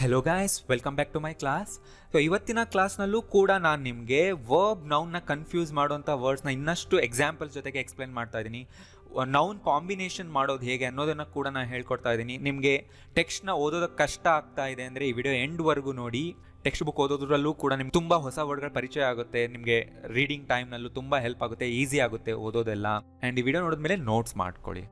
Hello guys, welcome back to my class. So ಇವತ್ತಿನ ಕ್ಲಾಸ್ನಲ್ಲೂ ಕೂಡ ನಾನು ನಿಮಗೆ ವರ್ಬ್ ನೌನ್ನ ಕನ್ಫ್ಯೂಸ್ ಮಾಡುವಂಥ ವರ್ಡ್ಸ್ನ ಇನ್ನಷ್ಟು ಎಕ್ಸಾಂಪಲ್ಸ್ ಜೊತೆಗೆ ಎಕ್ಸ್ಪ್ಲೇನ್ ಮಾಡ್ತಾ ಇದ್ದೀನಿ. ನೌನ್ ಕಾಂಬಿನೇಷನ್ ಮಾಡೋದು ಹೇಗೆ ಅನ್ನೋದನ್ನು ಕೂಡ ನಾನು ಹೇಳ್ಕೊಡ್ತಾ ಇದ್ದೀನಿ. ನಿಮಗೆ ಟೆಕ್ಸ್ಟ್ನ ಓದೋದಕ್ಕೆ ಕಷ್ಟ ಆಗ್ತಾ ಇದೆ ಅಂದರೆ ಈ ವಿಡಿಯೋ ಎಂಡ್ವರೆಗೂ ನೋಡಿ. ಟೆಕ್ಸ್ಟ್ ಬುಕ್ ಓದೋದ್ರಲ್ಲೂ ಕೂಡ ನಿಮ್ಗೆ ತುಂಬ ಹೊಸ ವರ್ಡ್ಗಳ ಪರಿಚಯ ಆಗುತ್ತೆ. ನಿಮಗೆ ರೀಡಿಂಗ್ ಟೈಮ್ನಲ್ಲೂ ತುಂಬ ಹೆಲ್ಪ್ ಆಗುತ್ತೆ, ಈಸಿ ಆಗುತ್ತೆ ಓದೋದೆಲ್ಲ. ಆ್ಯಂಡ್ ಈ ವಿಡಿಯೋ ನೋಡಿದ್ಮೇಲೆ ನೋಟ್ಸ್ ಮಾಡ್ಕೊಳ್ಳಿ.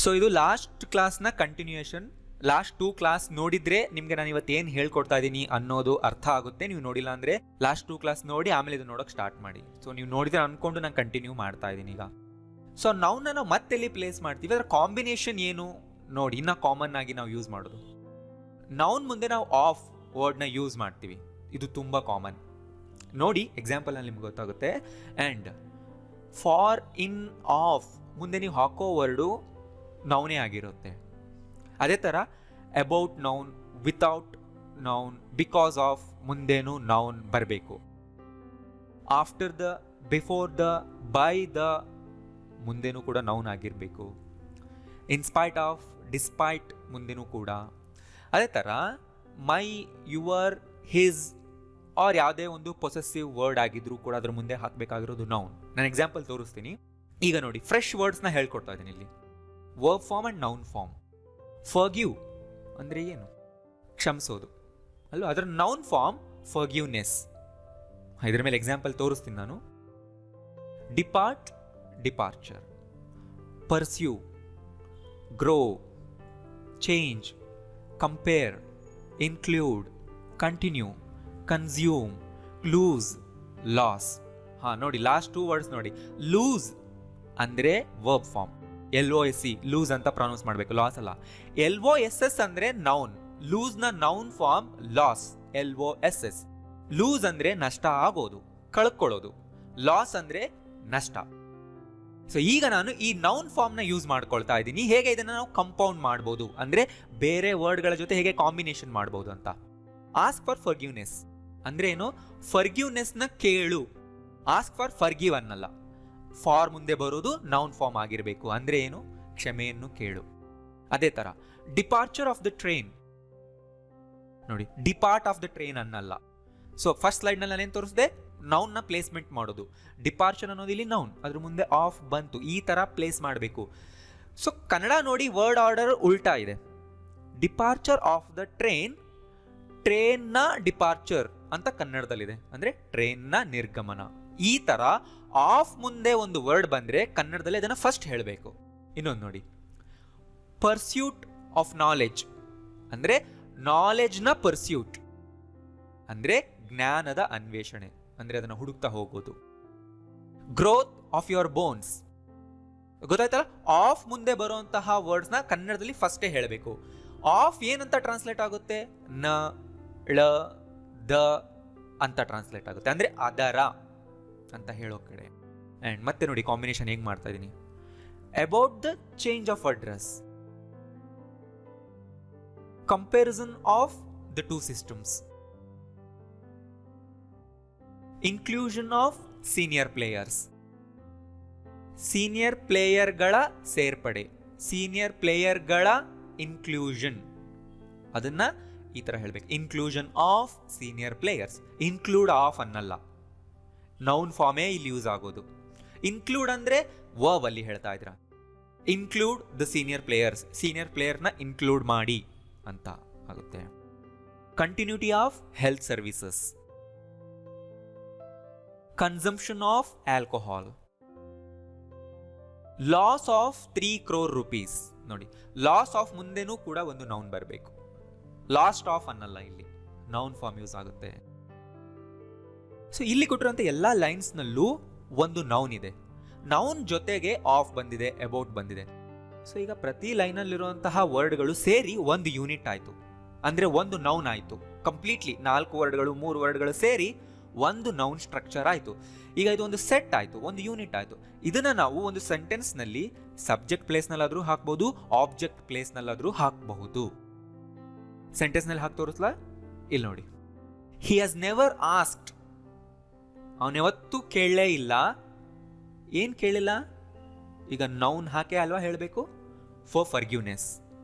ಸೊ ಇದು ಲಾಸ್ಟ್ ಕ್ಲಾಸ್ನ ಕಂಟಿನ್ಯೂಯೇಷನ್. ಲಾಸ್ಟ್ 2 ಕ್ಲಾಸ್ ನೋಡಿದ್ರೆ ನಿಮಗೆ ನಾನು ಇವತ್ತು ಏನು ಹೇಳ್ಕೊಡ್ತಾ ಇದ್ದೀನಿ ಅನ್ನೋದು ಅರ್ಥ ಆಗುತ್ತೆ. ನೀವು ನೋಡಿಲ್ಲ ಅಂದರೆ ಲಾಸ್ಟ್ 2 ಕ್ಲಾಸ್ ನೋಡಿ ಆಮೇಲೆ ಇದು ನೋಡೋಕೆ ಸ್ಟಾರ್ಟ್ ಮಾಡಿ. ಸೊ ನೀವು ನೋಡಿದ್ರೆ ಅನ್ಕೊಂಡು ನಾನು ಕಂಟಿನ್ಯೂ ಮಾಡ್ತಾ ಇದ್ದೀನಿ ಈಗ. ಸೊ ನೌನ್ನ ನಾವು ಮತ್ತೆಲ್ಲಿ ಪ್ಲೇಸ್ ಮಾಡ್ತೀವಿ, ಅದರ ಕಾಂಬಿನೇಷನ್ ಏನು ನೋಡಿ. ಇನ್ನು ಕಾಮನ್ ಆಗಿ ನಾವು ಯೂಸ್ ಮಾಡೋದು ನೌನ್ ಮುಂದೆ ನಾವು ಆಫ್ ವರ್ಡ್ನ ಯೂಸ್ ಮಾಡ್ತೀವಿ. ಇದು ತುಂಬ ಕಾಮನ್ ನೋಡಿ. ಎಕ್ಸಾಂಪಲ್ನಲ್ಲಿ ನಿಮ್ಗೆ ಗೊತ್ತಾಗುತ್ತೆ. ಆ್ಯಂಡ್ ಫಾರ್, ಇನ್, ಆಫ್ ಮುಂದೆ ನೀವು ಹಾಕೋ ವರ್ಡು ನೌನೇ ಆಗಿರುತ್ತೆ. ಅದೇ ಥರ about noun, without noun, because of ಮುಂದೇನು ನೌನ್ ಬರಬೇಕು. After the, before the, by the ಮುಂದೇನೂ ಕೂಡ ನೌನ್ ಆಗಿರಬೇಕು. ಇನ್ಸ್ಪೈಟ್ ಆಫ್, ಡಿಸ್ಪೈಟ್ ಮುಂದೇನೂ ಕೂಡ. ಅದೇ ಥರ ಮೈ, ಯುವರ್, ಹಿಸ್ ಆರ್ ಯಾವುದೇ ಒಂದು ಪೊಸೆಸಿವ್ ವರ್ಡ್ ಆಗಿದ್ರೂ ಕೂಡ ಅದ್ರ ಮುಂದೆ ಹಾಕಬೇಕಾಗಿರೋದು ನೌನ್. ನಾನು ಎಕ್ಸಾಂಪಲ್ ತೋರಿಸ್ತೀನಿ. ಈಗ ನೋಡಿ, ಫ್ರೆಶ್ ವರ್ಡ್ಸ್ನ ಹೇಳ್ಕೊಡ್ತಾ ಇದ್ದೀನಿ ಇಲ್ಲಿ. Verb form and noun form. Forgive ಅಂದರೆ ಏನು? ಕ್ಷಮಿಸೋದು ಅಲ್ವಾ. ಅದರ ನೌನ್ ಫಾರ್ಮ್ ಫರ್ಗ್ಯೂನೆಸ್. ಇದರ ಮೇಲೆ ಎಕ್ಸಾಂಪಲ್ ತೋರಿಸ್ತೀನಿ ನಾನು. Depart, departure. Pursue, grow, change, compare, include, continue, consume, lose, loss. ನೋಡಿ, ಲಾಸ್ಟ್ 2 ವರ್ಡ್ಸ್ ನೋಡಿ. ಲೂಸ್ ಅಂದರೆ ವರ್ಬ್ ಫಾರ್ಮ್, LOSE, ಲೂಸ್ ಅಂತ ಪ್ರೊನೌನ್ಸ್ ಮಾಡಬೇಕು, ಲಾಸ್ ಅಲ್ಲ. LOSS ಅಂದರೆ ನೌನ್. ಲೂಸ್ನ noun form loss, LOSS. Lose ಅಂದರೆ ನಷ್ಟ ಆಗೋದು, ಕಳ್ಕೊಳ್ಳೋದು. ಲಾಸ್ ಅಂದರೆ ನಷ್ಟ. ಸೊ ಈಗ ನಾನು ಈ ನೌನ್ ಫಾರ್ಮ್ನ ಯೂಸ್ ಮಾಡ್ಕೊಳ್ತಾ ಇದ್ದೀನಿ. ಹೇಗೆ ಇದನ್ನು ನಾವು ಕಂಪೌಂಡ್ ಮಾಡ್ಬೋದು ಅಂದರೆ ಬೇರೆ ವರ್ಡ್ಗಳ ಜೊತೆ ಹೇಗೆ ಕಾಂಬಿನೇಷನ್ ಮಾಡ್ಬೋದು ಅಂತ. ಆಸ್ಕ್ ಫಾರ್ ಫರ್ಗ್ಯೂನೆಸ್ ಅಂದ್ರೆ ಏನು? ಫರ್ಗ್ಯೂನೆಸ್ನ ಕೇಳು. ಆಸ್ಕ್ ಫಾರ್ ಫರ್ಗಿವ್ ಅನ್ನಲ್ಲ. ಫಾರ್ ಮುಂದೆ ಬರೋದು ನೌನ್ ಫಾರ್ಮ್ ಆಗಿರಬೇಕು. ಅಂದ್ರೆ ಏನು? ಕ್ಷಮೆಯನ್ನು ಕೇಳು. ಅದೇ ತರ ಡಿಪಾರ್ಚರ್ ಆಫ್ ದ ಟ್ರೈನ್ ನೋಡಿ, ಡಿಪಾರ್ಟ್ ಆಫ್ ದ ಟ್ರೈನ್ ಅನ್ನಲ್ಲ. ಸೊ ಫಸ್ಟ್ ಸ್ಲೈಡ್ ನಲ್ಲಿ ನಾನೇನು ತೋರಿಸಿದೆ? ನೌನ್ ನ ಪ್ಲೇಸ್ಮೆಂಟ್ ಮಾಡೋದು. ಡಿಪಾರ್ಚರ್ ಅನ್ನೋದು ಇಲ್ಲಿ ನೌನ್, ಅದ್ರ ಮುಂದೆ ಆಫ್ ಬಂತು. ಈ ತರ ಪ್ಲೇಸ್ ಮಾಡಬೇಕು. ಸೊ ಕನ್ನಡ ನೋಡಿ, ವರ್ಡ್ ಆರ್ಡರ್ ಉಲ್ಟಾ ಇದೆ. Departure of the train, train ನ ಡಿಪಾರ್ಚರ್ ಅಂತ ಕನ್ನಡದಲ್ಲಿದೆ, ಅಂದ್ರೆ ಟ್ರೈನ್ ನ ನಿರ್ಗಮನ. ಈ ತರ ಆಫ್ ಮುಂದೆ ಒಂದು ವರ್ಡ್ ಬಂದ್ರೆ ಕನ್ನಡದಲ್ಲಿ ಅದನ್ನ ಫಸ್ಟ್ ಹೇಳಬೇಕು. ಇನ್ನೊಂದು ನೋಡಿ, ಪರ್ಸ್ಯೂಟ್ ಆಫ್ ನಾಲೆಡ್ಜ್ ಅಂದ್ರೆ ನಾಲೆಡ್ಜ್ ನ ಪರ್ಸ್ಯೂಟ್ ಅಂದ್ರೆ ಜ್ಞಾನದ ಅನ್ವೇಷಣೆ, ಅಂದ್ರೆ ಅದನ್ನ ಹುಡುಕ್ತಾ ಹೋಗೋದು. Growth of your bones. ಗೊತ್ತಾಯ್ತಲ್ಲ? ಆಫ್ ಮುಂದೆ ಬರುವಂತಹ ವರ್ಡ್ಸ್ ನ ಕನ್ನಡದಲ್ಲಿ ಫಸ್ಟೇ ಹೇಳಬೇಕು. ಆಫ್ ಏನಂತ ಟ್ರಾನ್ಸ್ಲೇಟ್ ಆಗುತ್ತೆ? ನ, ಳ, ದ ಅಂತ ಟ್ರಾನ್ಸ್ಲೇಟ್ ಆಗುತ್ತೆ, ಅಂದ್ರೆ ಅದರ ಅಂತ ಹೇಳೋ ಕಡೆ. ಅಂಡ್ ಮತ್ತೆ ನೋಡಿ ಕಾಂಬಿನೇಷನ್ ಹೇಗೆ ಮಾಡ್ತಾ ಇದ್ದೀನಿ. About the change of address, comparison of the 2 systems, inclusion of senior players. Senior ಪ್ಲೇಯರ್ಗಳ ಸೇರ್ಪಡೆ, ಸೀನಿಯರ್ ಪ್ಲೇಯರ್ಗಳ ಇನ್ಕ್ಲೂಷನ್, ಅದನ್ನ ಈ ತರ ಹೇಳ್ಬೇಕು. Inclusion of senior players. Include of ಅನ್ನಲ್ಲ, ನೌನ್ ಫಾರ್ಮೇ ಇಲ್ಲಿ ಯೂಸ್ ಆಗೋದು. ಇನ್ಕ್ಲೂಡ್ ಅಂದ್ರೆ ವರ್ಬ್ ಅಲ್ಲಿ ಹೇಳ್ತಾ ಇದ್ರ. Include the senior players, senior ಪ್ಲೇಯರ್ನ ಇನ್ಕ್ಲೂಡ್ ಮಾಡಿ ಅಂತ ಆಗುತ್ತೆ. Continuity of health services, consumption of alcohol, loss of 3 crore rupees. ನೋಡಿ, ಲಾಸ್ ಆಫ್ ಮುಂದೆನೂ ಕೂಡ ಒಂದು ನೌನ್ ಬರಬೇಕು. ಲಾಸ್ಟ್ ಆಫ್ ಅನ್ನಲ್ಲ, ಇಲ್ಲಿ ನೌನ್ ಫಾರ್ಮ್ ಯೂಸ್ ಆಗುತ್ತೆ. ಸೊ ಇಲ್ಲಿ ಕೊಟ್ಟಿರುವಂತ ಎಲ್ಲಾ ಲೈನ್ಸ್ ನಲ್ಲೂ ಒಂದು ನೌನ್ ಇದೆ. ನೌನ್ ಜೊತೆಗೆ ಆಫ್ ಬಂದಿದೆ, ಅಬೌಟ್ ಬಂದಿದೆ. ಸೊ ಈಗ ಪ್ರತಿ ಲೈನ್ ಅಲ್ಲಿರುವಂತಹ ವರ್ಡ್ಗಳು ಸೇರಿ ಒಂದು ಯೂನಿಟ್ ಆಯ್ತು, ಅಂದ್ರೆ ಒಂದು ನೌನ್ ಆಯ್ತು. ಕಂಪ್ಲೀಟ್ಲಿ 4 ವರ್ಡ್ಗಳು 3 ವರ್ಡ್ಗಳು ಸೇರಿ ಒಂದು ನೌನ್ ಸ್ಟ್ರಕ್ಚರ್ ಆಯ್ತು. ಈಗ ಇದು ಒಂದು ಸೆಟ್ ಆಯ್ತು, ಒಂದು ಯೂನಿಟ್ ಆಯ್ತು. ಇದನ್ನ ನಾವು ಒಂದು ಸೆಂಟೆನ್ಸ್ ನಲ್ಲಿ ಸಬ್ಜೆಕ್ಟ್ ಪ್ಲೇಸ್ ನಲ್ಲಾದ್ರೂ ಹಾಕಬಹುದು, ಆಬ್ಜೆಕ್ಟ್ ಪ್ಲೇಸ್ ನಲ್ಲಾದ್ರೂ ಹಾಕಬಹುದು. ಸೆಂಟೆನ್ಸ್ ನಲ್ಲಿ ಹಾಕಿ ತೋರಿಸ್ಲಾ? ಇಲ್ಲಿ ನೋಡಿ, ಹಿ ಹ್ಯಾಸ್ ನೆವರ್ ಆಸ್ಕ್ಡ್. ಅವನ್ಯಾವತ್ತೂ ಕೇಳಲೇ ಇಲ್ಲ. ಏನ್ ಕೇಳಿಲ್ಲ? ಈಗ ನೌನ್ ಹಾಕೇ ಅಲ್ವಾ ಹೇಳಬೇಕು. ಫಾರ್ ಫರ್ಗ್ಯೂನೆಸ್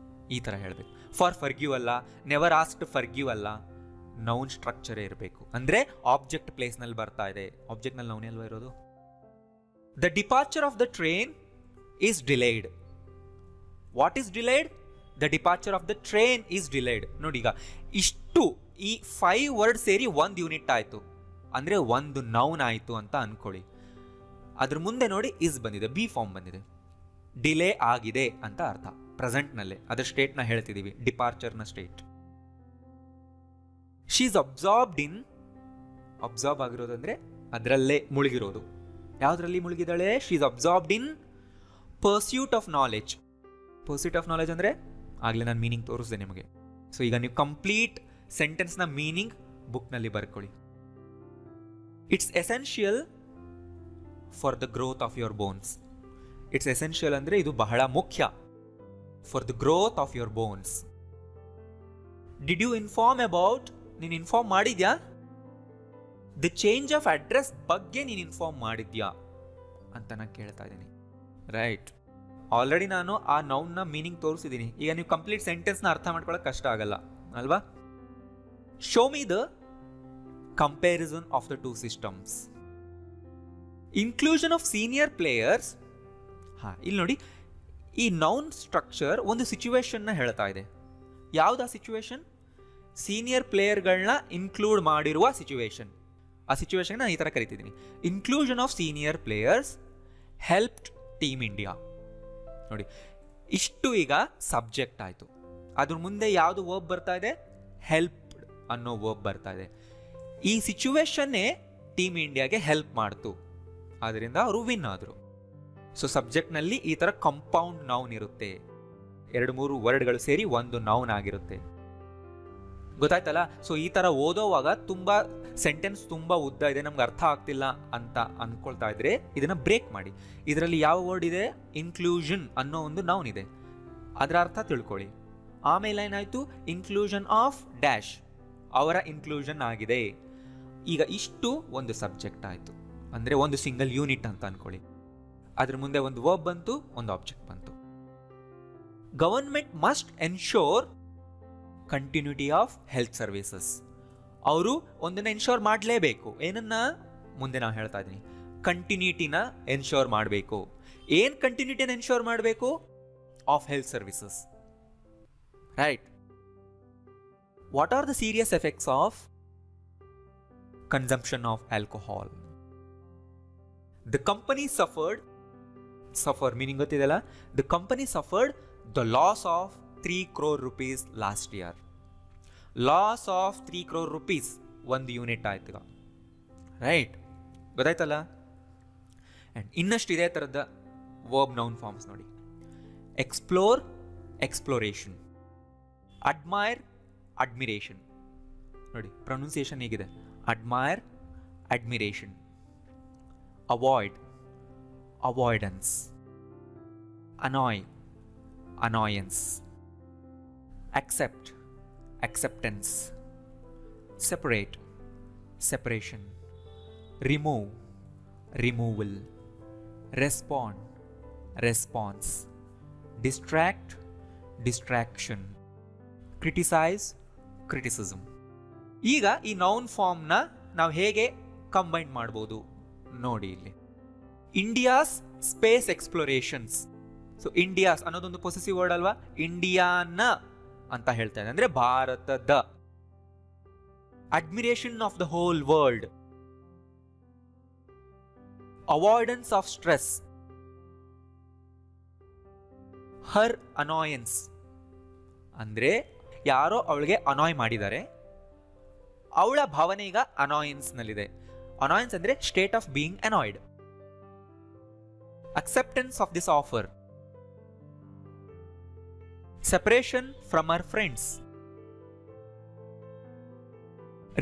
ಈ ಥರ ಹೇಳಬೇಕು. ಫಾರ್ ಫರ್ಗ್ಯೂ ಅಲ್ಲ, ನೆವರ್ ಆಸ್ಕ್ಡ್ ಫರ್ಗ್ಯೂ ಅಲ್ಲ, ನೌನ್ ಸ್ಟ್ರಕ್ಚರೇ ಇರಬೇಕು. ಅಂದರೆ ಆಬ್ಜೆಕ್ಟ್ ಪ್ಲೇಸ್ನಲ್ಲಿ ಬರ್ತಾ ಇದೆ, ಆಬ್ಜೆಕ್ಟ್ನಲ್ಲಿ ನೌನೇ ಅಲ್ವಾ ಇರೋದು. The departure of the train is delayed. What is delayed? The departure of the train is delayed. ನೋಡಿ, ಈಗ ಇಷ್ಟು ಈ 5 ವರ್ಡ್ ಸೇರಿ 1 ಯೂನಿಟ್ ಆಯಿತು, ಅಂದರೆ ಒಂದು ನೌನ್ ಆಯಿತು ಅಂತ ಅನ್ಕೊಳ್ಳಿ. ಅದ್ರ ಮುಂದೆ ನೋಡಿ ಇಸ್ ಬಂದಿದೆ, ಬಿ ಫಾರ್ಮ್ ಬಂದಿದೆ, ಡಿಲೇ ಆಗಿದೆ ಅಂತ ಅರ್ಥ. ಪ್ರೆಸೆಂಟ್ನಲ್ಲೇ ಅದರ ಸ್ಟೇಟ್ನ ಹೇಳ್ತಿದ್ದೀವಿ, ಡಿಪಾರ್ಚರ್ನ state. She is absorbed in, absorb ಆಗಿರೋದಂದ್ರೆ ಅದರಲ್ಲೇ ಮುಳುಗಿರೋದು. ಯಾವುದರಲ್ಲಿ ಮುಳುಗಿದಾಳೆ? She is absorbed in pursuit of knowledge. Pursuit of knowledge ಅಂದರೆ ಆಗಲೇ ನಾನು ಮೀನಿಂಗ್ ತೋರಿಸಿದೆ ನಿಮಗೆ. ಸೊ ಈಗ ನೀವು ಕಂಪ್ಲೀಟ್ ಸೆಂಟೆನ್ಸ್ನ ಮೀನಿಂಗ್ ಬುಕ್ನಲ್ಲಿ ಬರ್ಕೊಳ್ಳಿ. It's essential for the growth of your bones. It's essential ಅಂದರೆ ಇದು ಬಹಳ ಮುಖ್ಯ. For the growth of your bones. Did you inform about, ನೀನು ಇನ್ಫಾರ್ಮ್ ಮಾಡಿದ್ಯಾ? ದ ಚೇಂಜ್ ಆಫ್ ಅಡ್ರೆಸ್ ಬಗ್ಗೆ ನೀನು ಇನ್ಫಾರ್ಮ್ ಮಾಡಿದ್ಯಾ ಅಂತ ನಾನು ಕೇಳ್ತಾ ಇದ್ದೀನಿ. ರೈಟ್, ಆಲ್ರೆಡಿ ನಾನು ಆ ನೌನ್ನ ಮೀನಿಂಗ್ ತೋರಿಸಿದ್ದೀನಿ. ಈಗ ನೀವು ಕಂಪ್ಲೀಟ್ ಸೆಂಟೆನ್ಸ್ನ ಅರ್ಥ ಮಾಡ್ಕೊಳ್ಳೋಕೆ ಕಷ್ಟ ಆಗಲ್ಲ ಅಲ್ವಾ? Show me the comparison of the 2 systems. Inclusion of senior players. ಇಲ್ಲಿ ನೋಡಿ, ಈ ನೌನ್ ಸ್ಟ್ರಕ್ಚರ್ ಒಂದು ಸಿಚುವೇಶನ್ನ ಹೇಳ್ತಾ ಇದೆ. ಯಾವ್ದು ಆ ಸಿಚುವೇಶನ್? ಸೀನಿಯರ್ ಪ್ಲೇಯರ್ಗಳನ್ನ ಇನ್ಕ್ಲೂಡ್ ಮಾಡಿರುವ ಸಿಚುವೇಶನ್. ಆ ಸಿಚುವೇಶನ್ ನಾನು ಈ ಥರ ಕರಿತಿದ್ದೀನಿ, inclusion of senior players helped team India. ನೋಡಿ, ಇಷ್ಟು ಈಗ ಸಬ್ಜೆಕ್ಟ್ ಆಯಿತು. ಅದ್ರ ಮುಂದೆ ಯಾವುದು ವರ್ಬ್ ಬರ್ತಾ ಇದೆ? ಹೆಲ್ಪ್ಡ್ ಅನ್ನೋ ವರ್ಬ್ ಬರ್ತಾ ಇದೆ. ಈ ಸಿಚುವೇಶನ್ನೇ ಟೀಮ್ ಇಂಡಿಯಾಗೆ ಹೆಲ್ಪ್ ಮಾಡ್ತು, ಆದ್ದರಿಂದ ಅವರು ವಿನ್ ಆದರು. ಸೊ ಸಬ್ಜೆಕ್ಟ್ನಲ್ಲಿ ಈ ಥರ ಕಂಪೌಂಡ್ ನೌನ್ ಇರುತ್ತೆ, 2-3 ವರ್ಡ್ಗಳು ಸೇರಿ ಒಂದು ನೌನ್ ಆಗಿರುತ್ತೆ. ಗೊತ್ತಾಯ್ತಲ್ಲ? ಸೊ ಈ ಥರ ಓದೋವಾಗ ತುಂಬ ಸೆಂಟೆನ್ಸ್ ತುಂಬ ಉದ್ದ ಇದೆ, ನಮ್ಗೆ ಅರ್ಥ ಆಗ್ತಿಲ್ಲ ಅಂತ ಅಂದ್ಕೊಳ್ತಾ ಇದ್ರೆ ಇದನ್ನು ಬ್ರೇಕ್ ಮಾಡಿ. ಇದರಲ್ಲಿ ಯಾವ ವರ್ಡ್ ಇದೆ? ಇನ್ಕ್ಲೂಷನ್ ಅನ್ನೋ ಒಂದು ನೌನ್ ಇದೆ, ಅದರ ಅರ್ಥ ತಿಳ್ಕೊಳ್ಳಿ. ಆಮೇಲೆ ಏನಾಯಿತು? ಇನ್ಕ್ಲೂಷನ್ ಆಫ್ ಡ್ಯಾಶ್, ಅವರ ಇನ್ಕ್ಲೂಷನ್ ಆಗಿದೆ. ಈಗ ಇಷ್ಟು ಒಂದು ಸಬ್ಜೆಕ್ಟ್ ಆಯಿತು, ಅಂದರೆ ಒಂದು ಸಿಂಗಲ್ ಯೂನಿಟ್ ಅಂತ ಅಂದ್ಕೊಳ್ಳಿ. ಅದ್ರ ಮುಂದೆ ಒಂದು ವರ್ಬ್ ಬಂತು, ಒಂದು ಆಬ್ಜೆಕ್ಟ್ ಬಂತು. Government must ensure continuity of health services. ಅವರು ಒಂದನ್ನು ಎನ್ಶೋರ್ ಮಾಡಲೇಬೇಕು. ಏನನ್ನ? ಮುಂದೆ ನಾವು ಹೇಳ್ತಾ ಇದ್ದೀನಿ, ಕಂಟಿನ್ಯೂಟಿನ ಎನ್ಶೋರ್ ಮಾಡಬೇಕು. ಏನು ಕಂಟಿನ್ಯೂಟಿನ ಎನ್ಶೋರ್ ಮಾಡಬೇಕು? Of health services. Right. What are the serious effects of consumption of alcohol? The company suffer meaning ಗೊತ್ತಿದೆಯಲ್ಲ? The company suffered the loss of 3 crore rupees last year. Loss of 3 crore rupees ಒಂದು unit ಆಯ್ತು. Right, ಗೊತ್ತಾಯ್ತಲ್ಲ? And ಇನ್ನಷ್ಟು ಇದೇ ಥರದ verb noun forms ನೋಡಿ. Explore, exploration. Admire, admiration. ನೋಡಿ pronunciation ಹೇಗಿದೆ? Admire, admiration. Avoid, avoidance. Annoy, annoyance. Accept, acceptance. Separate, separation. Remove, removal. Respond, response. Distract, distraction. Criticize, criticism. ಈಗ ಈ ನೌನ್ ಫಾರ್ಮ್ನ ನಾವು ಹೇಗೆ ಕಂಬೈನ್ ಮಾಡ್ಬೋದು ನೋಡಿ ಇಲ್ಲಿ. India's space explorations. So India's ಅನ್ನೋದೊಂದು ಪೊಸೆಸಿವ್ ವರ್ಡ್ ಅಲ್ವಾ? ಇಂಡಿಯಾನ ಅಂತ ಹೇಳ್ತಾ ಇದೆ, ಅಂದ್ರೆ ಭಾರತದ. Admiration of the whole world. Avoidance of stress. Her annoyance, ಅಂದ್ರೆ ಯಾರೋ ಅವಳಿಗೆ ಅನಾಯ್ ಮಾಡಿದ್ದಾರೆ, ಅವಳ ಭಾವನೆ ಈಗ ಅನಾಯನ್ಸ್ ನಲ್ಲಿದೆ. ಅನಾಯನ್ಸ್ ಅಂದ್ರೆ state of being annoyed. Acceptance of this offer. Separation from her friends.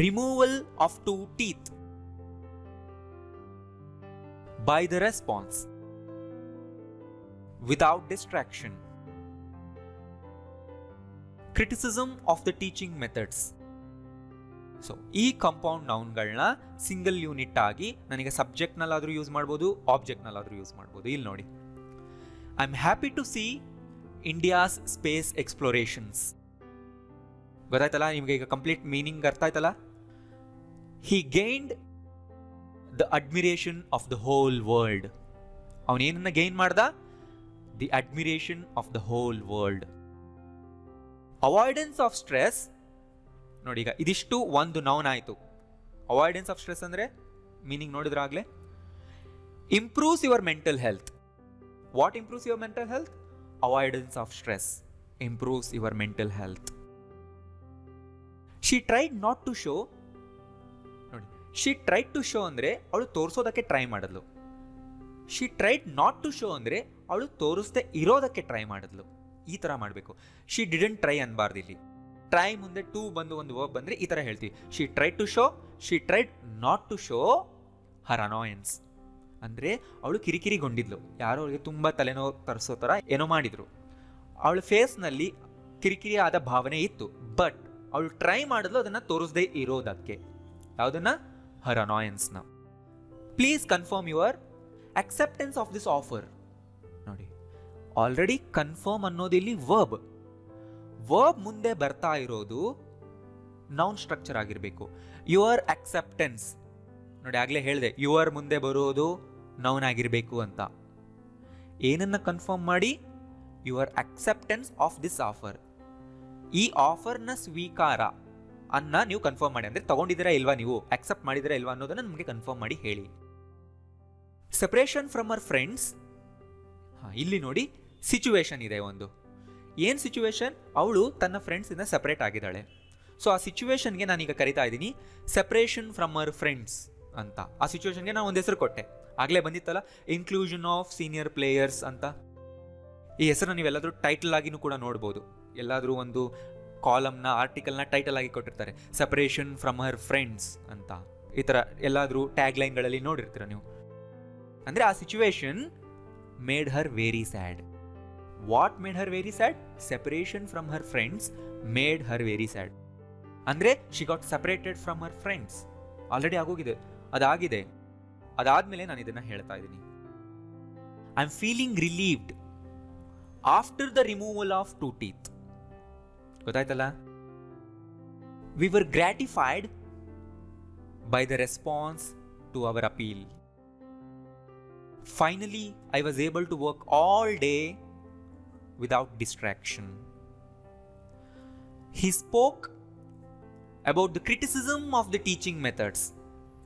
Removal of 2 teeth. By the response. Without distraction. Criticism of the teaching methods. So ಈ ಕಂಪೌಂಡ್ ನೌನ್ಗಳನ್ನ ಸಿಂಗಲ್ ಯೂನಿಟ್ ಆಗಿ ನನಗೆ ಸಬ್ಜೆಕ್ಟ್ನಲ್ಲಾದರೂ ಯೂಸ್ ಮಾಡ್ಬೋದು, ಆಬ್ಜೆಕ್ಟ್ನಲ್ಲಾದರೂ ಯೂಸ್ ಮಾಡ್ಬೋದು. ಇಲ್ಲಿ ನೋಡಿ, I am happy to see India's space explorations. ಗೊತ್ತಾಯ್ತಲ್ಲ ನಿಮಗೆ, ಈಗ ಕಂಪ್ಲೀಟ್ ಮೀನಿಂಗ್ ಅರ್ಥ ಆಯ್ತಲ್ಲ. He gained the admiration of the whole world. ಅವನೇನನ್ನ ಗೈನ್ ಮಾಡ್ದ? The admiration of the whole world. Avoidance of stress. ನೋಡಿ, ಈಗ ಇದಿಷ್ಟು ಒಂದು ನೌನ್ ಆಯಿತು. ಅವಾಯ್ಡೆನ್ಸ್ ಆಫ್ ಸ್ಟ್ರೆಸ್ ಅಂದರೆ ಮೀನಿಂಗ್ ನೋಡಿದ್ರಾಗಲೇ. Improves your mental health. What improves your mental health? Avoidance of stress improves your mental health. She tried not to show. ನೋಡಿ, she tried to show ಅಂದರೆ ಅವಳು ತೋರಿಸೋದಕ್ಕೆ ಟ್ರೈ ಮಾಡಿದ್ಲು. She tried not to show ಅಂದರೆ ಅವಳು ತೋರಿಸದೆ ಇರೋದಕ್ಕೆ try ಮಾಡಿದ್ಲು. ಈ ಥರ ಮಾಡಬೇಕು. ಶಿ ಡಿಡೆಂಟ್ ಟ್ರೈ ಅನ್ಬಾರ್ದು ಇಲ್ಲಿ. ಟ್ರೈ ಮುಂದೆ ಟು ಬಂದು ಒಂದು ವರ್ಬ್ ಬಂದರೆ ಈ ಥರ ಹೇಳ್ತೀವಿ. She tried to show, she tried not to show her annoyance. ಅಂದರೆ ಅವಳು ಕಿರಿಕಿರಿಗೊಂಡಿದ್ಲು. ಯಾರೋ ಅವಳಿಗೆ ತುಂಬ ತಲೆನೋವು ತರಿಸೋ ಥರ ಏನೋ ಮಾಡಿದರು. ಅವಳ ಫೇಸ್ನಲ್ಲಿ ಕಿರಿಕಿರಿ ಆದ ಭಾವನೆ ಇತ್ತು. ಬಟ್ ಅವಳು ಟ್ರೈ ಮಾಡಿದ್ಲು ಅದನ್ನು ತೋರಿಸದೇ ಇರೋದಕ್ಕೆ. ಯಾವುದನ್ನು? ಹರ್ ಅನಾಯನ್ಸ್ನ. Please confirm your acceptance of this offer. ನೋಡಿ, ಆಲ್ರೆಡಿ ಕನ್ಫರ್ಮ್ ಅನ್ನೋದಿಲ್ಲಿ ವರ್ಬ್. ವರ್ಬ್ ಮುಂದೆ ಬರ್ತಾ ಇರೋದು ನೌನ್ ಸ್ಟ್ರಕ್ಚರ್ ಆಗಿರಬೇಕು. Your acceptance. ನೋಡಿ, ಆಗಲೇ ಹೇಳಿದೆ ಯುವರ್ ಮುಂದೆ ಬರೋದು ನೌನ್ ಆಗಿರಬೇಕು ಅಂತ. ಏನನ್ನ ಕನ್ಫರ್ಮ್ ಮಾಡಿ? Your acceptance of this offer. ಈ ಆಫರ್ನ ಸ್ವೀಕಾರ ಅನ್ನ ನೀವು ಕನ್ಫರ್ಮ್ ಮಾಡಿ. ಅಂದರೆ ತಗೊಂಡಿದ್ದೀರಾ ಇಲ್ವಾ, ನೀವು ಅಕ್ಸೆಪ್ಟ್ ಮಾಡಿದ್ದೀರಾ ಇಲ್ವಾ ಅನ್ನೋದನ್ನ ನಮಗೆ ಕನ್ಫರ್ಮ್ ಮಾಡಿ ಹೇಳಿ. Separation from our friends. ಇಲ್ಲಿ ನೋಡಿ, ಸಿಚುವೇಶನ್ ಇದೆ ಒಂದು. ಏನು ಸಿಚುವೇಶನ್? ಅವಳು ತನ್ನ ಫ್ರೆಂಡ್ಸಿಂದ ಸೆಪರೇಟ್ ಆಗಿದ್ದಾಳೆ. ಸೊ ಆ ಸಿಚುವೇಶನ್ಗೆ ನಾನೀಗ ಕರಿತಾ ಇದ್ದೀನಿ ಸೆಪರೇಷನ್ ಫ್ರಮ್ ಅವರ್ ಫ್ರೆಂಡ್ಸ್ ಅಂತ. ಆ ಸಿಚುವೇಶನ್ಗೆ ನಾನು ಒಂದು ಹೆಸರು ಕೊಟ್ಟೆ, ಆಗಲೇ ಬಂದಿತ್ತಲ್ಲ, ಇನ್ಕ್ಲೂಷನ್ ಆಫ್ ಸೀನಿಯರ್ ಪ್ಲೇಯರ್ಸ್ ಅಂತ. ಈ ಹೆಸರನ್ನ ನೀವೆಲ್ಲಾದರೂ ಟೈಟಲ್ ಆಗಿನೂ ಕೂಡ ನೋಡ್ಬೋದು. ಎಲ್ಲಾದರೂ ಒಂದು ಕಾಲಮ್ನ ಆರ್ಟಿಕಲ್ನ ಟೈಟಲ್ ಆಗಿ ಕೊಟ್ಟಿರ್ತಾರೆ, ಸೆಪರೇಷನ್ ಫ್ರಮ್ ಹರ್ ಫ್ರೆಂಡ್ಸ್ ಅಂತ. ಈ ಥರ ಎಲ್ಲಾದರೂ ಟ್ಯಾಗ್ ಲೈನ್ಗಳಲ್ಲಿ ನೋಡಿರ್ತೀರ ನೀವು. ಅಂದರೆ ಆ situation made her very sad. What made her very sad? Separation from her friends made her very sad. ಅಂದರೆ she got separated from her friends. Already ಆಗೋಗಿದೆ, ಅದಾಗಿದೆ. ಅದಾದ್ಮೇಲೆ ನಾನು ಇದನ್ನ ಹೇಳ್ತಾ ಇದ್ದೀನಿ. I am feeling relieved after the removal of 2 teeth. ಗೊತ್ತಾಯ್ತಲ್ಲ? We were gratified by the response to our appeal. Finally I was able to work all day without distraction. He spoke about the criticism of the teaching methods.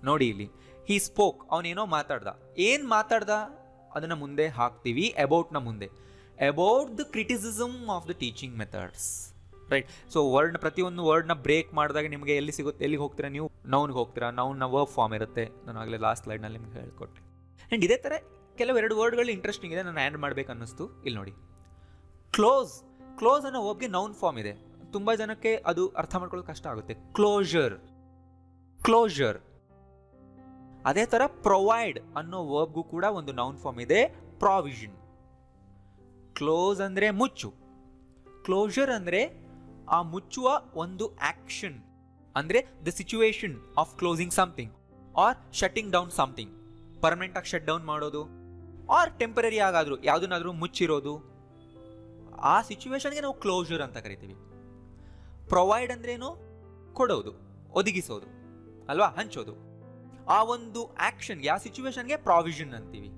ನೋಡಿ ಇಲ್ಲಿ, he spoke, ಅವನೇನೋ ಮಾತಾಡ್ದ. ಏನು ಮಾತಾಡ್ದ ಅದನ್ನು ಮುಂದೆ ಹಾಕ್ತೀವಿ, ಅಬೌಟ್ನ ಮುಂದೆ. About the criticism of the teaching methods. Right. So ವರ್ಡ್ನ ಪ್ರತಿಯೊಂದು ವರ್ಡ್ನ ಬ್ರೇಕ್ ಮಾಡಿದಾಗ ನಿಮಗೆ ಎಲ್ಲಿ ಸಿಗುತ್ತೆ, ಎಲ್ಲಿಗೆ ಹೋಗ್ತೀರಾ ನೀವು? ನೌನ್ಗೆ ಹೋಗ್ತೀರಾ. ನೌನ್ನ ವರ್ಬ್ ಫಾರ್ಮ್ ಇರುತ್ತೆ. ನಾನು ಆಗಲೇ ಲಾಸ್ಟ್ ಸ್ಲೈಡ್ನಲ್ಲಿ ನಿಮ್ಗೆ ಹೇಳ್ಕೊಟ್ಟೆ. ಆ್ಯಂಡ್ ಇದೇ ಥರ ಕೆಲವು 2 ವರ್ಡ್ಗಳು ಇಂಟ್ರೆಸ್ಟಿಂಗ್ ಇದೆ, ನಾನು ಆ್ಯಡ್ ಮಾಡ್ಬೇಕು ಅನ್ನಿಸ್ತು. ಇಲ್ಲಿ ನೋಡಿ, ಕ್ಲೋಸ್. ಕ್ಲೋಸ್ ಅನ್ನೋ ವರ್ಬ್ಗೆ ನೌನ್ ಫಾರ್ಮ್ ಇದೆ. ತುಂಬ ಜನಕ್ಕೆ ಅದು ಅರ್ಥ ಮಾಡ್ಕೊಳ್ಳೋದು ಕಷ್ಟ ಆಗುತ್ತೆ. Closure, closure. ಅದೇ ಥರ ಪ್ರೊವೈಡ್ ಅನ್ನೋ ವರ್ಬ್ಗೂ ಕೂಡ ಒಂದು ನೌನ್ ಫಾರ್ಮ್ ಇದೆ, ಪ್ರಾವಿಷನ್. ಕ್ಲೋಸ್ ಅಂದರೆ ಮುಚ್ಚು, ಕ್ಲೋಜರ್ ಅಂದರೆ ಆ ಮುಚ್ಚುವ ಒಂದು ಆಕ್ಷನ್. ಅಂದರೆ the situation of closing something or shutting down something. Permanent ಆಗಿ ಶಟ್ ಡೌನ್ ಮಾಡೋದು ಆರ್ ಟೆಂಪರರಿ ಆಗಾದರೂ ಯಾವುದನ್ನಾದರೂ ಮುಚ್ಚಿರೋದು, ಆ ಸಿಚುವೇಶನ್ಗೆ ನಾವು ಕ್ಲೋಜರ್ ಅಂತ ಕರಿತೀವಿ. ಪ್ರೊವೈಡ್ ಅಂದ್ರೇನು? ಕೊಡೋದು, ಒದಗಿಸೋದು ಅಲ್ವಾ, ಹಂಚೋದು. ಆ ಒಂದು ಆಕ್ಷನ್ಗೆ, ಆ ಸಿಚುವೇಶನ್ಗೆ ಪ್ರಾವಿಷನ್ ಅಂತೀವಿ.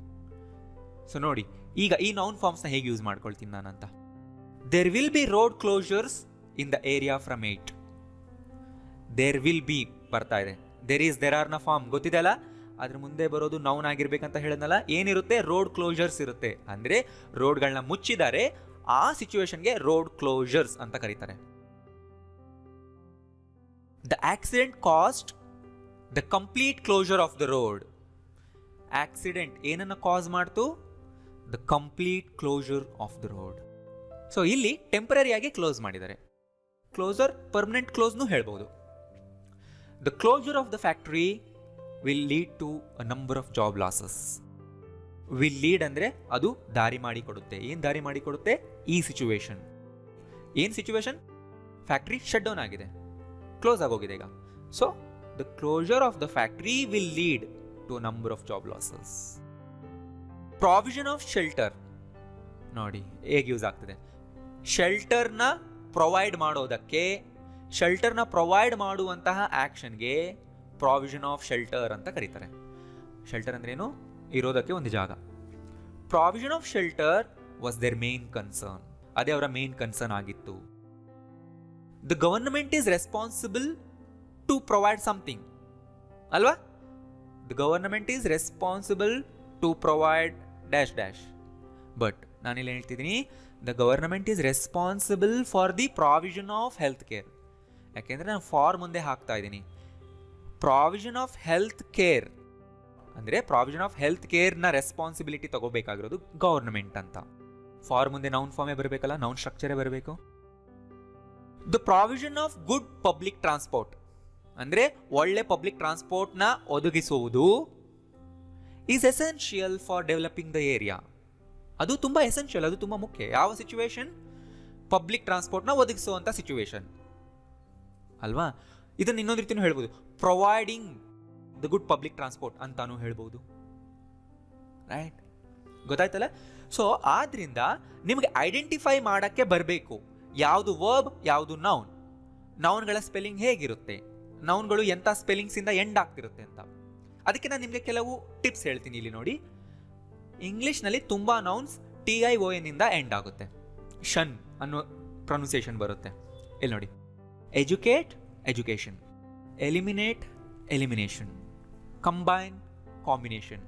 ಸೊ ನೋಡಿ, ಈಗ ಈ ನೌನ್ ಫಾರ್ಮ್ಸ್ನ ಹೇಗೆ ಯೂಸ್ ಮಾಡ್ಕೊಳ್ತೀನಿ ನಾನಂತ. There will be road closures in the area from 8. There will be ಬರ್ತಾ ಇದೆ. ದೇರ್ ಈಸ್, ದೇರ್ ಆರ್ನ ಫಾರ್ಮ್ ಗೊತ್ತಿದೆ ಅಲ್ಲ, ಅದ್ರ ಮುಂದೆ ಬರೋದು ನೌನ್ ಆಗಿರ್ಬೇಕಂತ ಹೇಳಿದ್ನಲ್ಲ. ಏನಿರುತ್ತೆ? ರೋಡ್ ಕ್ಲೋಜರ್ಸ್ ಇರುತ್ತೆ. ಅಂದರೆ ರೋಡ್ಗಳನ್ನ ಮುಚ್ಚಿದ್ದಾರೆ, ಆ ಸಿಚುವೇಶನ್ಗೆ ರೋಡ್ ಕ್ಲೋಜರ್ಸ್ ಅಂತ ಕರೀತಾರೆ. The accident caused the complete closure of the road. Accident ಏನನ್ನ ಕಾಸ್ ಮಾಡ್ತು? The complete closure of the road. So ಇಲ್ಲಿ ಟೆಂಪರರಿ ಆಗಿ ಕ್ಲೋಸ್ ಮಾಡಿದ್ದಾರೆ. ಕ್ಲೋಸರ್ ಪರ್ಮನೆಂಟ್ ಕ್ಲೋಸ್ನು ಹೇಳ್ಬೋದು. The closure of the factory will lead to a number of job losses. Will lead ಅಂದರೆ ಅದು ದಾರಿ ಮಾಡಿಕೊಡುತ್ತೆ. ಏನು ದಾರಿ ಮಾಡಿಕೊಡುತ್ತೆ? ಈ ಸಿಚುವೇಶನ್. ಏನು ಸಿಚುವೇಶನ್? ಫ್ಯಾಕ್ಟ್ರಿ ಶಟ್ ಡೌನ್ ಆಗಿದೆ, ಕ್ಲೋಸ್ ಆಗೋಗಿದೆ ಈಗ. So the closure of the factory will lead to a number of job losses. Provision of shelter ನೋಡಿ ಹೇಗೆ ಯೂಸ್ ಆಗ್ತದೆ. ಶೆಲ್ಟರ್ನ ಪ್ರೊವೈಡ್ ಮಾಡೋದಕ್ಕೆ, ಶೆಲ್ಟರ್ನ ಪ್ರೊವೈಡ್ ಮಾಡುವಂತಹ ಆ್ಯಕ್ಷನ್ಗೆ ಪ್ರಾವಿಷನ್ ಆಫ್ ಶೆಲ್ಟರ್ ಅಂತ ಕರೀತಾರೆ. ಶೆಲ್ಟರ್ ಅಂದ್ರೇನು? ಇರೋದಕ್ಕೆ ಒಂದು ಜಾಗ. Provision of shelter was their main concern. ಅದೇ ಅವರ ಮೇನ್ ಕನ್ಸರ್ನ್ ಆಗಿತ್ತು. The government is responsible to provide something ಅಲ್ವಾ? The government is responsible to provide dash dash. But ನಾನಿಲ್ಲಿ ಹೇಳ್ತಿದ್ದೀನಿ, the government is responsible for the provision of health care. ಯಾಕೆಂದರೆ ನಾನು for ಮುಂದೆ ಹಾಕ್ತಾ ಇದ್ದೀನಿ. ಪ್ರಾವಿಷನ್ ಆಫ್ ಹೆಲ್ತ್ ಕೇರ್ ಅಂದರೆ provision of health ಕೇರ್ನ ರೆಸ್ಪಾನ್ಸಿಬಿಲಿಟಿ ತಗೋಬೇಕಾಗಿರೋದು ಗವರ್ನಮೆಂಟ್ ಅಂತ. ಫಾರ್ ಮುಂದೆ ನೌನ್ ಫಾರ್ಮೇ ಬರಬೇಕಲ್ಲ, ನೌನ್ ಸ್ಟ್ರಕ್ಚರೇ ಬರಬೇಕು. The provision of good public transport ಅಂದರೆ ಒಳ್ಳೆ ಪಬ್ಲಿಕ್ ಟ್ರಾನ್ಸ್ಪೋರ್ಟ್ನ ಒದಗಿಸುವುದು is essential for developing the area. ಅದು ತುಂಬ ಎಸೆನ್ಷಿಯಲ್, ಅದು ತುಂಬ ಮುಖ್ಯ. ಯಾವ ಸಿಚುವೇಶನ್? ಪಬ್ಲಿಕ್ ಟ್ರಾನ್ಸ್ಪೋರ್ಟ್ನ ಒದಗಿಸುವಂಥ ಸಿಚುವೇಶನ್ ಅಲ್ವಾ? ಇದನ್ನು ಇನ್ನೊಂದು ರೀತಿಯೂ ಹೇಳ್ಬೋದು, providing the good public transport ಅಂತಾನು ಹೇಳ್ಬೋದು. ರೈಟ್? ಗೊತ್ತಾಯ್ತಲ್ಲ? ಸೊ ಆದ್ರಿಂದ ನಿಮಗೆ ಐಡೆಂಟಿಫೈ ಮಾಡೋಕ್ಕೆ ಬರಬೇಕು ಯಾವುದು ವರ್ಬ್, ಯಾವುದು ನೌನ್, ನೌನ್ಗಳ ಸ್ಪೆಲ್ಲಿಂಗ್ ಹೇಗಿರುತ್ತೆ, ನೌನ್ಗಳು ಎಂಥ ಸ್ಪೆಲ್ಲಿಂಗ್ಸಿಂದ ಎಂಡ್ ಆಗ್ತಿರುತ್ತೆ ಅಂತ. ಅದಕ್ಕೆ ನಾನು ನಿಮಗೆ ಕೆಲವು ಟಿಪ್ಸ್ ಹೇಳ್ತೀನಿ. ಇಲ್ಲಿ ನೋಡಿ, ಇಂಗ್ಲೀಷ್ನಲ್ಲಿ ತುಂಬ ನೌನ್ಸ್ TION ಇಂದ ಎಂಡ್ ಆಗುತ್ತೆ. ಷನ್ ಅನ್ನೋ ಪ್ರೊನೌನ್ಸಿಯೇಷನ್ ಬರುತ್ತೆ. ಇಲ್ಲಿ ನೋಡಿ, educate, education, eliminate, elimination, combine, combination,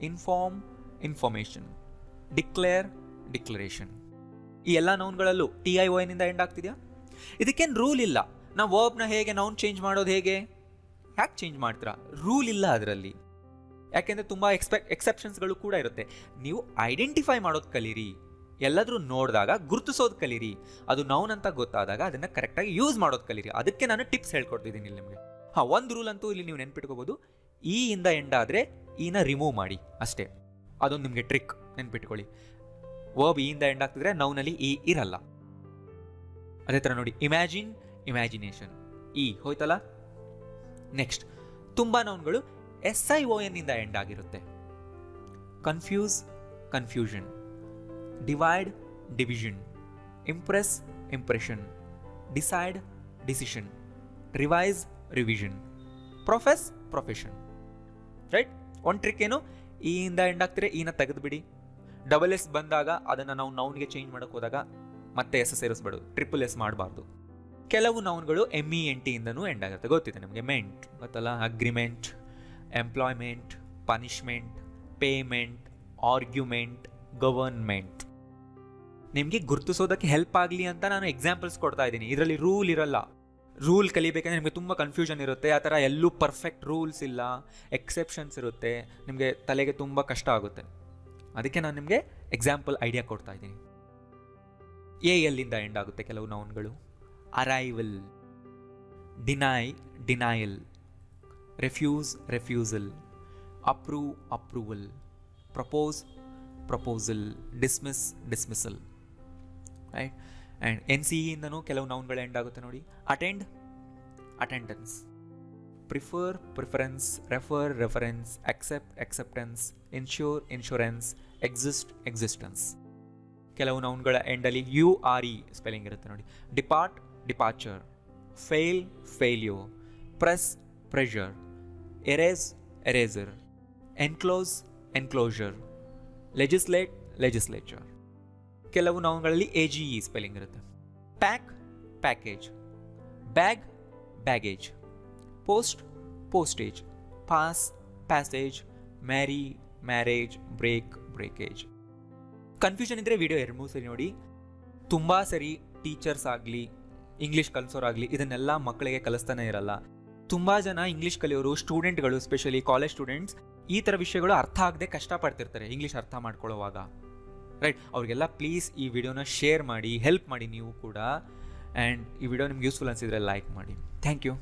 inform, information, declare, declaration. ಈ ಎಲ್ಲ ನೌನ್ಗಳಲ್ಲೂ TION ಇಂದ ಎಂಡ್ ಆಗ್ತಿದೆಯಾ? ಇದಕ್ಕೇನು ರೂಲ್ ಇಲ್ಲ. ನಾವು ವರ್ಬ್ನ ಹೇಗೆ ನೌನ್ ಚೇಂಜ್ ಮಾಡೋದು ಹೇಗೆ? ಯಾಕೆ ಚೇಂಜ್ ಮಾಡ್ತೀರಾ? ರೂಲ್ ಇಲ್ಲ ಅದರಲ್ಲಿ. ಯಾಕೆಂದರೆ ತುಂಬ ಎಕ್ಸೆಪ್ಷನ್ಸ್ಗಳು ಕೂಡ ಇರುತ್ತೆ. ನೀವು ಐಡೆಂಟಿಫೈ ಮಾಡೋದು ಕಲೀರಿ. ಎಲ್ಲಾದರೂ ನೋಡಿದಾಗ ಗುರುತಿಸೋದು ಕಲೀರಿ. ಅದು ನೌನ್ ಅಂತ ಗೊತ್ತಾದಾಗ ಅದನ್ನು ಕರೆಕ್ಟಾಗಿ ಯೂಸ್ ಮಾಡೋದು ಕಲೀರಿ. ಅದಕ್ಕೆ ನಾನು ಟಿಪ್ಸ್ ಹೇಳ್ಕೊಡ್ತಿದ್ದೀನಿ ಇಲ್ಲಿ ನಿಮಗೆ. ಒಂದು ರೂಲ್ ಅಂತೂ ಇಲ್ಲಿ ನೀವು ನೆನ್ಪಿಟ್ಕೋಬೋದು, ಈ ಇಂದ ಎಂಡ್ ಆದರೆ ಈನ ರಿಮೂವ್ ಮಾಡಿ ಅಷ್ಟೇ. ಅದೊಂದು ನಿಮಗೆ ಟ್ರಿಕ್, ನೆನ್ಪಿಟ್ಕೊಳ್ಳಿ. ವರ್ಬ್ ಈ ಇಂದ ಎಂಡ್ ಆಗ್ತಿದ್ರೆ ನೌನಲ್ಲಿ ಈ ಇರಲ್ಲ. ಅದೇ ಥರ ನೋಡಿ, ಇಮ್ಯಾಜಿನ್, ಇಮ್ಯಾಜಿನೇಷನ್, ಈ ಹೋಯ್ತಲ್ಲ. ನೆಕ್ಸ್ಟ್, ತುಂಬ ನೌನ್ಗಳು SION ಇಂದ ಎಂಡ್ ಆಗಿರುತ್ತೆ. Confuse, confusion, divide, division, Impress, impression, decide, decision, revise, revision, profess, profession. Right? ಒಂದು ಟ್ರಿಕ್ ಏನು, ಈ ಇಂದ ಎಂಡ್ ಆಗ್ತಿದ್ರೆ ಈನ ತೆಗೆದುಬಿಡಿ. ಡಬಲ್ S ಬಂದಾಗ ಅದನ್ನು ನಾವು ನೌನ್ಗೆ ಚೇಂಜ್ ಮಾಡೋಕೆ ಹೋದಾಗ ಮತ್ತೆ SS ಸೇರಿಸ್ಬೇಡು, SSS ಮಾಡಬಾರ್ದು. ಕೆಲವು ನೌನ್ಗಳು MENT ಇಂದನೂ ಎಂಡ್ ಆಗುತ್ತೆ. ಗೊತ್ತಿದೆ ನಿಮಗೆ, ಮೆಂಟ್ ಗೊತ್ತಲ್ಲ, agreement, employment, punishment, payment, argument, government. ನಿಮಗೆ ಗುರುತಿಸೋದಕ್ಕೆ ಹೆಲ್ಪ್ ಆಗಲಿ ಅಂತ ನಾನು ಎಕ್ಸಾಂಪಲ್ಸ್ ಕೊಡ್ತಾ ಇದ್ದೀನಿ. ಇದರಲ್ಲಿ ರೂಲ್ ಇರಲ್ಲ. ರೂಲ್ ಕಲಿಬೇಕಂದ್ರೆ ನಿಮಗೆ ತುಂಬ ಕನ್ಫ್ಯೂಷನ್ ಇರುತ್ತೆ. ಆ ಥರ ಎಲ್ಲೂ ಪರ್ಫೆಕ್ಟ್ ರೂಲ್ಸ್ ಇಲ್ಲ, ಎಕ್ಸೆಪ್ಷನ್ಸ್ ಇರುತ್ತೆ. ನಿಮಗೆ ತಲೆಗೆ ತುಂಬ ಕಷ್ಟ ಆಗುತ್ತೆ. ಅದಕ್ಕೆ ನಾನು ನಿಮಗೆ ಎಕ್ಸಾಂಪಲ್ ಐಡಿಯಾ ಕೊಡ್ತಾ ಇದ್ದೀನಿ. ಎಲ್ಲಿಂದ ಎಂಡ್ ಆಗುತ್ತೆ ಕೆಲವು ನೌನ್ಗಳು. Arrival, deny, denial, refuse, refusal, approve, approval, propose, proposal, dismiss, dismissal. Right? And NCE ಇಂದನೂ ಕೆಲವು ನೌನ್ಗಳು ಎಂಡ್ ಆಗುತ್ತೆ ನೋಡಿ. Attend, attendance, prefer, preference, refer, reference, accept, acceptance, insure, insurance, exist, existence. ಕೆಲವು ನೌನ್ಗಳ ಎಂಡಲ್ಲಿ URE ಸ್ಪೆಲ್ಲಿಂಗ್ ಇರುತ್ತೆ ನೋಡಿ. Depart, departure, fail, failure, press, pressure, erase, eraser, enclose, enclosure, legislate, legislature. ಕೆಲವು ನೌನ್ಗಳಲ್ಲಿ AGE ಸ್ಪೆಲ್ಲಿಂಗ್ ಇರುತ್ತೆ. Pack, package, bag, baggage, post, postage, pass, passage, marry, marriage, break, breakage. Confusion ಇದ್ದರೆ video 2-3 ಸರಿ ನೋಡಿ. ತುಂಬ ಸರಿ ಟೀಚರ್ಸ್ ಆಗಲಿ, ಇಂಗ್ಲೀಷ್ ಕಲಿಸೋರಾಗಲಿ ಇದನ್ನೆಲ್ಲ ಮಕ್ಕಳಿಗೆ ಕಲಿಸ್ತಾನೆ ಇರಲ್ಲ. ತುಂಬ ಜನ ಇಂಗ್ಲೀಷ್ ಕಲಿಯೋರು, ಸ್ಟೂಡೆಂಟ್ಗಳು, ಸ್ಪೆಷಲಿ ಕಾಲೇಜ್ ಸ್ಟೂಡೆಂಟ್ಸ್, ಈ ಥರ ವಿಷಯಗಳು ಅರ್ಥ ಆಗದೆ ಕಷ್ಟಪಡ್ತಿರ್ತಾರೆ ಇಂಗ್ಲೀಷ್ ಅರ್ಥ ಮಾಡ್ಕೊಳ್ಳೋವಾಗ. ರೈಟ್? ಅವರಿಗೆಲ್ಲ ಪ್ಲೀಸ್ ಈ ವಿಡಿಯೋನ ಶೇರ್ ಮಾಡಿ, ಹೆಲ್ಪ್ ಮಾಡಿ ನೀವು ಕೂಡ. ಆ್ಯಂಡ್ ಈ ವಿಡಿಯೋ ನಿಮ್ಗೆ ಯೂಸ್ಫುಲ್ ಅನಿಸಿದರೆ ಲೈಕ್ ಮಾಡಿ. Thank you.